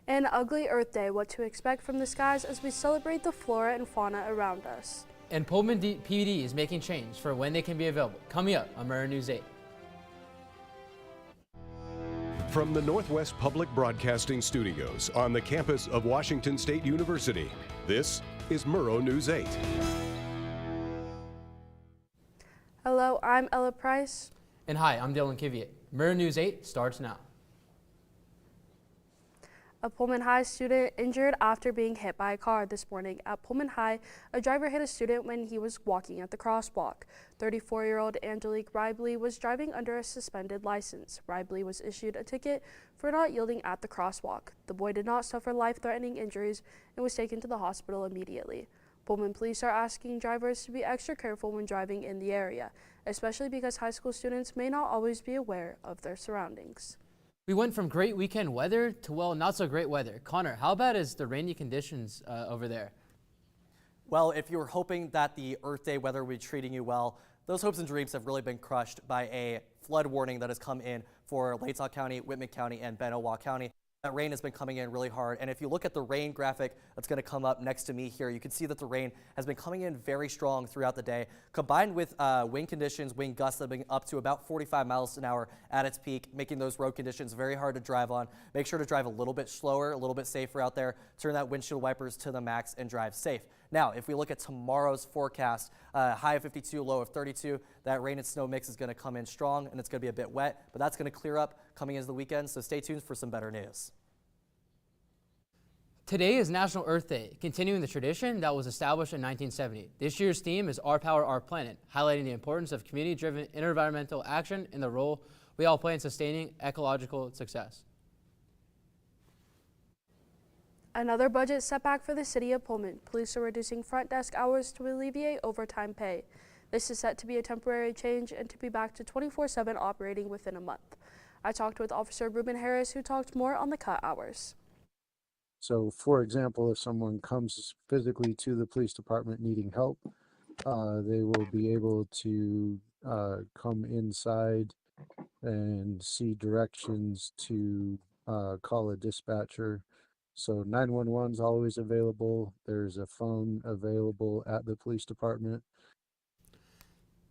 An ugly Earth Day, what to expect from the skies as we celebrate the flora and fauna around us. And Pullman PD is making change for when they can be available. Coming up on Murrow News 8. From the Northwest Public Broadcasting Studios on the campus of Washington State University, this is Murrow News 8. Hello, I'm Ella Price. And hi, I'm Dylan Kiviat. Murrow News 8 starts now. A Pullman High student injured after being hit by a car this morning. At Pullman High, a driver hit a student when he was walking at the crosswalk. 34-year-old Angelique Ribley was driving under a suspended license. Ribley was issued a ticket for not yielding at the crosswalk. The boy did not suffer life-threatening injuries and was taken to the hospital immediately. Pullman police are asking drivers to be extra careful when driving in the area, especially because high school students may not always be aware of their surroundings. We went from great weekend weather to, well, not so great weather. Connor, how bad is the rainy conditions over there? Well, if you were hoping that the Earth Day weather would be treating you well, those hopes and dreams have really been crushed by a flood warning that has come in for Latah County, Whitman County, and Benavente County. That rain has been coming in really hard, and if you look at the rain graphic that's going to come up next to me here, you can see that the rain has been coming in very strong throughout the day, combined with wind conditions, wind gusts that have been up to about 45 miles an hour at its peak, making those road conditions very hard to drive on. Make sure to drive a little bit slower, a little bit safer out there, turn that windshield wipers to the max and drive safe. Now, if we look at tomorrow's forecast, high of 52, low of 32, that rain and snow mix is going to come in strong, and it's going to be a bit wet, but that's going to clear up coming into the weekend, so stay tuned for some better news. Today is National Earth Day, continuing the tradition that was established in 1970. This year's theme is Our Power, Our Planet, highlighting the importance of community-driven environmental action and the role we all play in sustaining ecological success. Another budget setback for the city of Pullman. Police are reducing front desk hours to alleviate overtime pay. This is set to be a temporary change and to be back to 24/7 operating within a month. I talked with Officer Ruben Harris, who talked more on the cut hours. So, for example, if someone comes physically to the police department needing help, they will be able to come inside and see directions to call a dispatcher. So 911 is always available. There's a phone available at the police department.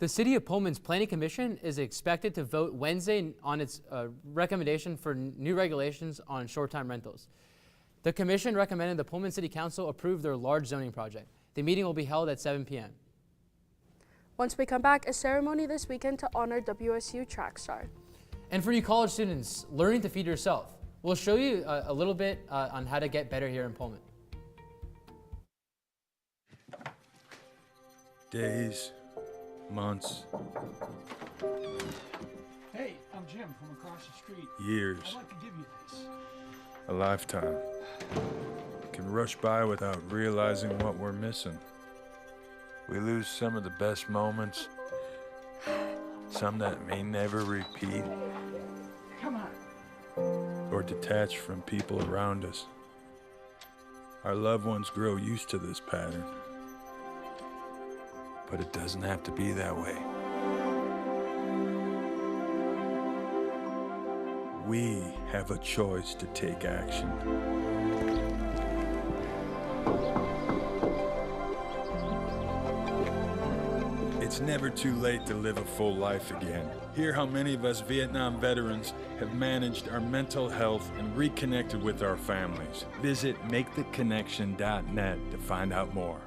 The City of Pullman's Planning Commission is expected to vote Wednesday on its recommendation for new regulations on short-time rentals. The commission recommended the Pullman City Council approve their large zoning project. The meeting will be held at 7 p.m. Once we come back, a ceremony this weekend to honor WSU track star. And for you college students, learning to feed yourself. We'll show you a little bit on how to get better here in Pullman. Days, months, Hey, I'm Jim from across the street. years, I'd like to give you this. a lifetime can rush by without realizing what we're missing. We lose some of the best moments, some that may never repeat, Come on. or detach from people around us. Our loved ones grow used to this pattern, but it doesn't have to be that way. We have a choice to take action. It's never too late to live a full life again. Hear how many of us Vietnam veterans have managed our mental health and reconnected with our families. Visit maketheconnection.net to find out more.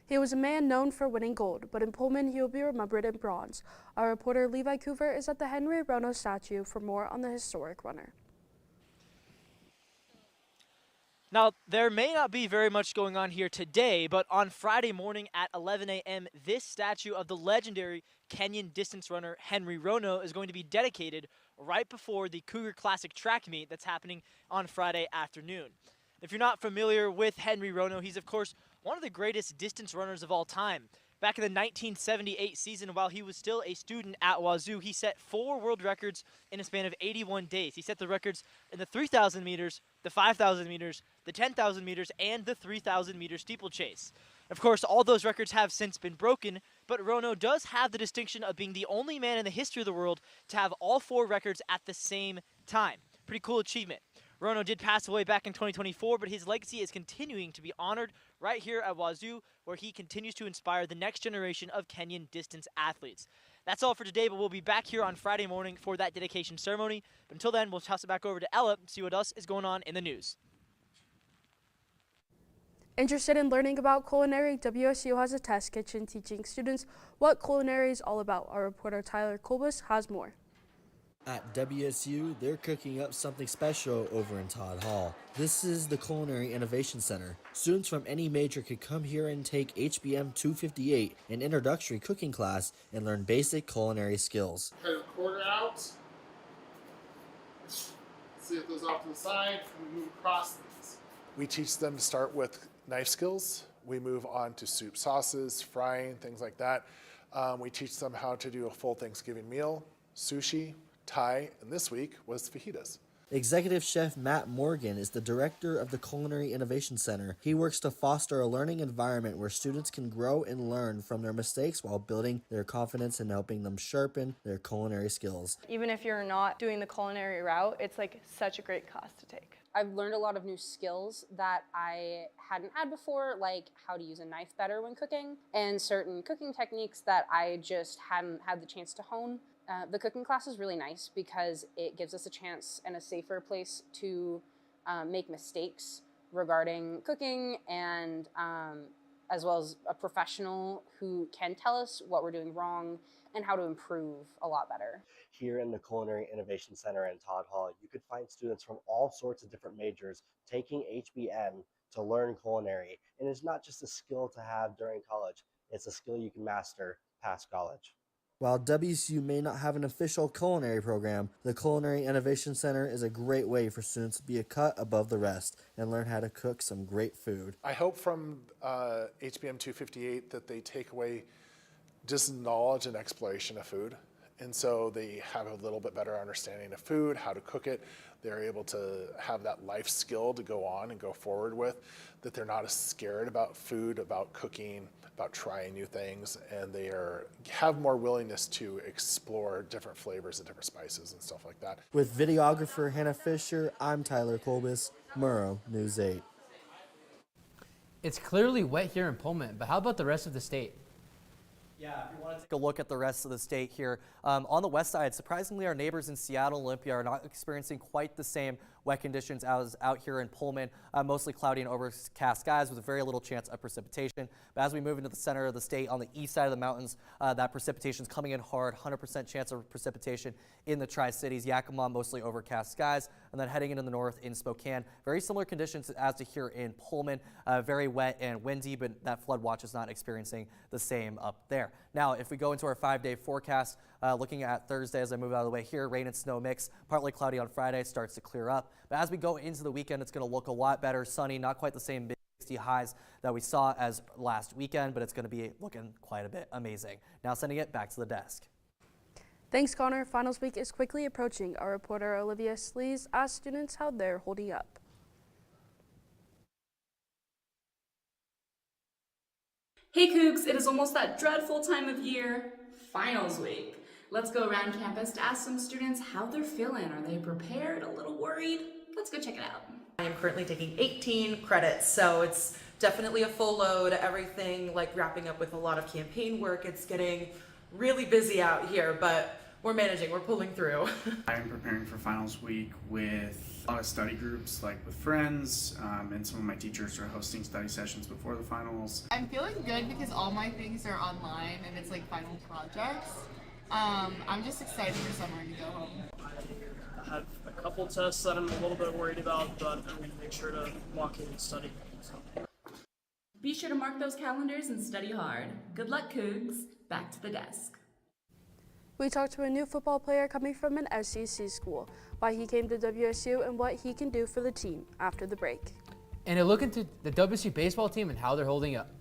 He was a man known for winning gold, but in Pullman he will be remembered in bronze. Our reporter Levi Coover is at the Henry Rono statue for more on the historic runner. Now, there may not be very much going on here today, but on Friday morning at 11 a.m., this statue of the legendary Kenyan distance runner Henry Rono is going to be dedicated right before the Cougar Classic track meet that's happening on Friday afternoon. If you're not familiar with Henry Rono, he's, of course, one of the greatest distance runners of all time. Back in the 1978 season, while he was still a student at Wazoo, he set 4 world records in a span of 81 days. He set the records in the 3,000 meters, the 5,000 meters, the 10,000 meters, and the 3,000 meter steeplechase. Of course, all those records have since been broken, but Rono does have the distinction of being the only man in the history of the world to have all 4 records at the same time. Pretty cool achievement. Rono did pass away back in 2024, but his legacy is continuing to be honored right here at Wazoo, where he continues to inspire the next generation of Kenyan distance athletes. That's all for today, but we'll be back here on Friday morning for that dedication ceremony. But until then, we'll toss it back over to Ella to see what else is going on in the news. Interested in learning about culinary? WSU has a test kitchen teaching students what culinary is all about. Our reporter Tyler Kolbus has more. At WSU, they're cooking up something special over in Todd Hall. This is the Culinary Innovation Center. Students from any major could come here and take HBM 258, an introductory cooking class, and learn basic culinary skills. Cut a quarter out. See if those off to the side, and we move across these. We teach them to start with knife skills. We move on to soup, sauces, frying, things like that. We teach them how to do a full Thanksgiving meal, sushi, Thai, and this week was fajitas. Executive Chef Matt Morgan is the director of the Culinary Innovation Center. He works to foster a learning environment where students can grow and learn from their mistakes while building their confidence and helping them sharpen their culinary skills. Even if you're not doing the culinary route, it's like such a great class to take. I've learned a lot of new skills that I hadn't had before, like how to use a knife better when cooking, and certain cooking techniques that I just hadn't had the chance to hone. The cooking class is really nice because it gives us a chance and a safer place to make mistakes regarding cooking, and as well as a professional who can tell us what we're doing wrong and how to improve a lot better. Here in the Culinary Innovation Center in Todd Hall, you could find students from all sorts of different majors taking HBM to learn culinary. And it's not just a skill to have during college, it's a skill you can master past college. While WSU may not have an official culinary program, the Culinary Innovation Center is a great way for students to be a cut above the rest and learn how to cook some great food. I hope from HBM 258 that they take away just knowledge and exploration of food. And so they have a little bit better understanding of food, how to cook it. They're able to have that life skill to go on and go forward with, that they're not as scared about food, about cooking, about trying new things, and they have more willingness to explore different flavors and different spices and stuff like that. With videographer Hannah Fisher, I'm Tyler Kolbus, Murrow, News 8. It's clearly wet here in Pullman, but how about the rest of the state? Yeah, if you want to take a look at the rest of the state here. On the west side, surprisingly, our neighbors in Seattle, Olympia are not experiencing quite the same wet conditions as out here in Pullman. Mostly cloudy and overcast skies with very little chance of precipitation. But as we move into the center of the state, on the east side of the mountains, that precipitation is coming in hard, 100% chance of precipitation in the Tri-Cities. Yakima, mostly overcast skies. And then heading into the north in Spokane, very similar conditions as to here in Pullman. Very wet and windy, but that flood watch is not experiencing the same up there. Now, if we go into our 5-day forecast, looking at Thursday as I move out of the way here, rain and snow mix, partly cloudy on Friday, starts to clear up. But as we go into the weekend, it's going to look a lot better, sunny, not quite the same big 60 highs that we saw as last weekend, but it's going to be looking quite a bit amazing. Now sending it back to the desk. Thanks, Connor. Finals week is quickly approaching. Our reporter Olivia Slees asked students how they're holding up. Hey Cougs, it is almost that dreadful time of year, finals week. Let's go around campus to ask some students how they're feeling. Are they prepared, a little worried? Let's go check it out. I am currently taking 18 credits, so it's definitely a full load, everything like wrapping up with a lot of campaign work. It's getting really busy out here, but we're managing, we're pulling through. I'm preparing for finals week with a lot of study groups, like with friends, and some of my teachers are hosting study sessions before the finals. I'm feeling good because all my things are online and it's like final projects. I'm just excited for summer to go home. I have a couple tests that I'm a little bit worried about, but I'm going to make sure to walk in and study. So. Be sure to mark those calendars and study hard. Good luck, Cougs. Back to the desk. We talked to a new football player coming from an SEC school, why he came to WSU and what he can do for the team after the break. And a look into the WSU baseball team and how they're holding up.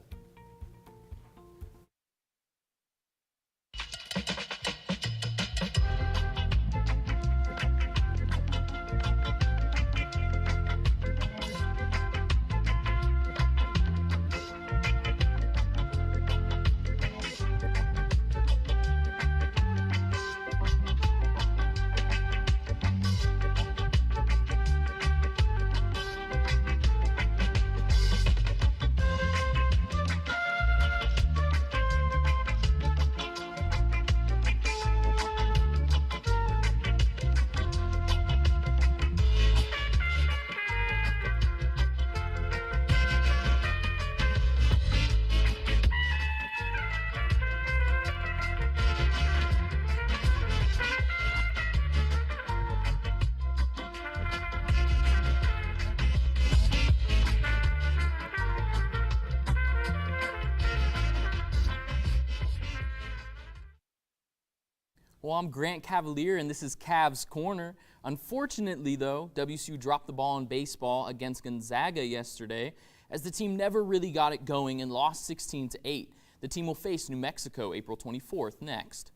Well, I'm Grant Cavalier, and this is Cavs Corner. Unfortunately, though, WSU dropped the ball in baseball against Gonzaga yesterday, as the team never really got it going and lost 16-8. The team will face New Mexico April 24th next.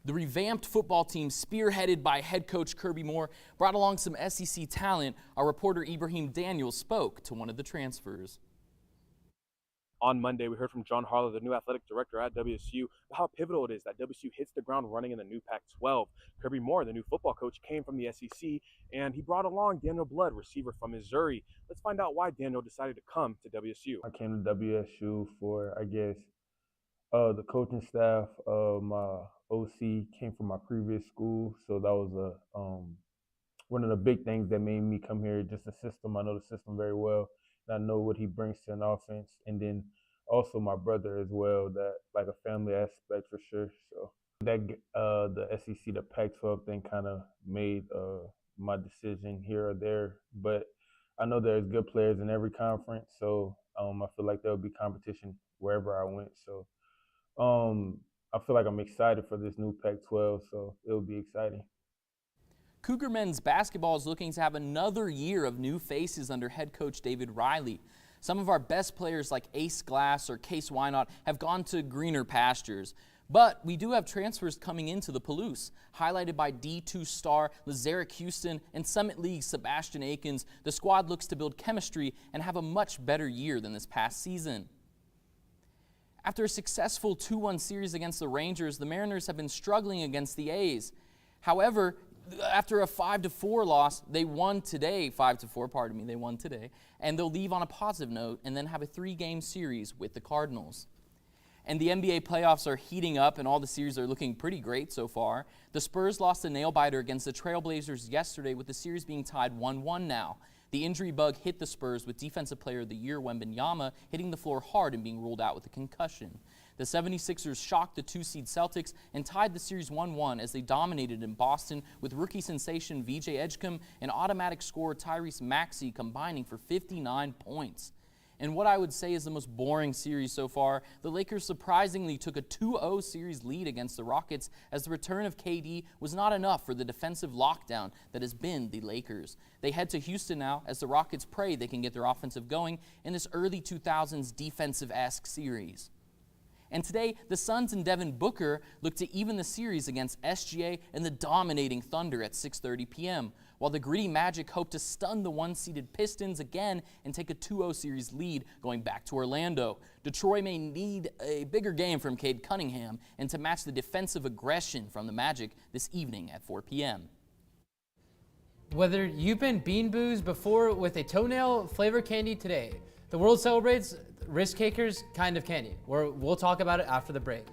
The revamped football team, spearheaded by head coach Kirby Moore, brought along some SEC talent. Our reporter Ibrahim Daniels spoke to one of the transfers. On Monday, we heard from John Harlow, the new athletic director at WSU, about how pivotal it is that WSU hits the ground running in the new Pac-12. Kirby Moore, the new football coach, came from the SEC, and he brought along Daniel Blood, receiver from Missouri. Let's find out why Daniel decided to come to WSU. I came to WSU for, the coaching staff. My OC came from my previous school, so that was one of the big things that made me come here. Just the system. I know the system very well, and I know what he brings to an offense. And then also my brother as well, that like a family aspect for sure. So that the SEC, the Pac-12 thing kind of made my decision here or there. But I know there's good players in every conference, so I feel like there'll be competition wherever I went. So I feel like I'm excited for this new Pac-12, so it'll be exciting. Cougar men's basketball is looking to have another year of new faces under head coach David Riley. Some of our best players like Ace Glass or Case Wynot have gone to greener pastures. But we do have transfers coming into the Palouse, highlighted by D2 star Lazarick Houston and Summit League's Sebastian Akins. The squad looks to build chemistry and have a much better year than this past season. After a successful 2-1 series against the Rangers, the Mariners have been struggling against the A's. However, after a 5-4 loss, they won today, 5-4, pardon me, they won today, and they'll leave on a positive note and then have a 3-game series with the Cardinals. And the NBA playoffs are heating up, and all the series are looking pretty great so far. The Spurs lost a nail-biter against the Trailblazers yesterday, with the series being tied 1-1 now. The injury bug hit the Spurs, with Defensive Player of the Year Wembanyama hitting the floor hard and being ruled out with a concussion. The 76ers shocked the 2-seed Celtics and tied the series 1-1 as they dominated in Boston, with rookie sensation VJ Edgecombe and automatic scorer Tyrese Maxey combining for 59 points. And what I would say is the most boring series so far, the Lakers surprisingly took a 2-0 series lead against the Rockets, as the return of KD was not enough for the defensive lockdown that has been the Lakers. They head to Houston now as the Rockets pray they can get their offensive going in this early 2000s defensive-esque series. And today, the Suns and Devin Booker look to even the series against SGA and the dominating Thunder at 6:30 p.m., while the gritty Magic hope to stun the 1-seeded Pistons again and take a 2-0 series lead going back to Orlando. Detroit may need a bigger game from Cade Cunningham and to match the defensive aggression from the Magic this evening at 4 p.m. Whether you've been bean boozed before with a toenail flavor candy today, the world celebrates risk takers kind of candy. We'll talk about it after the break.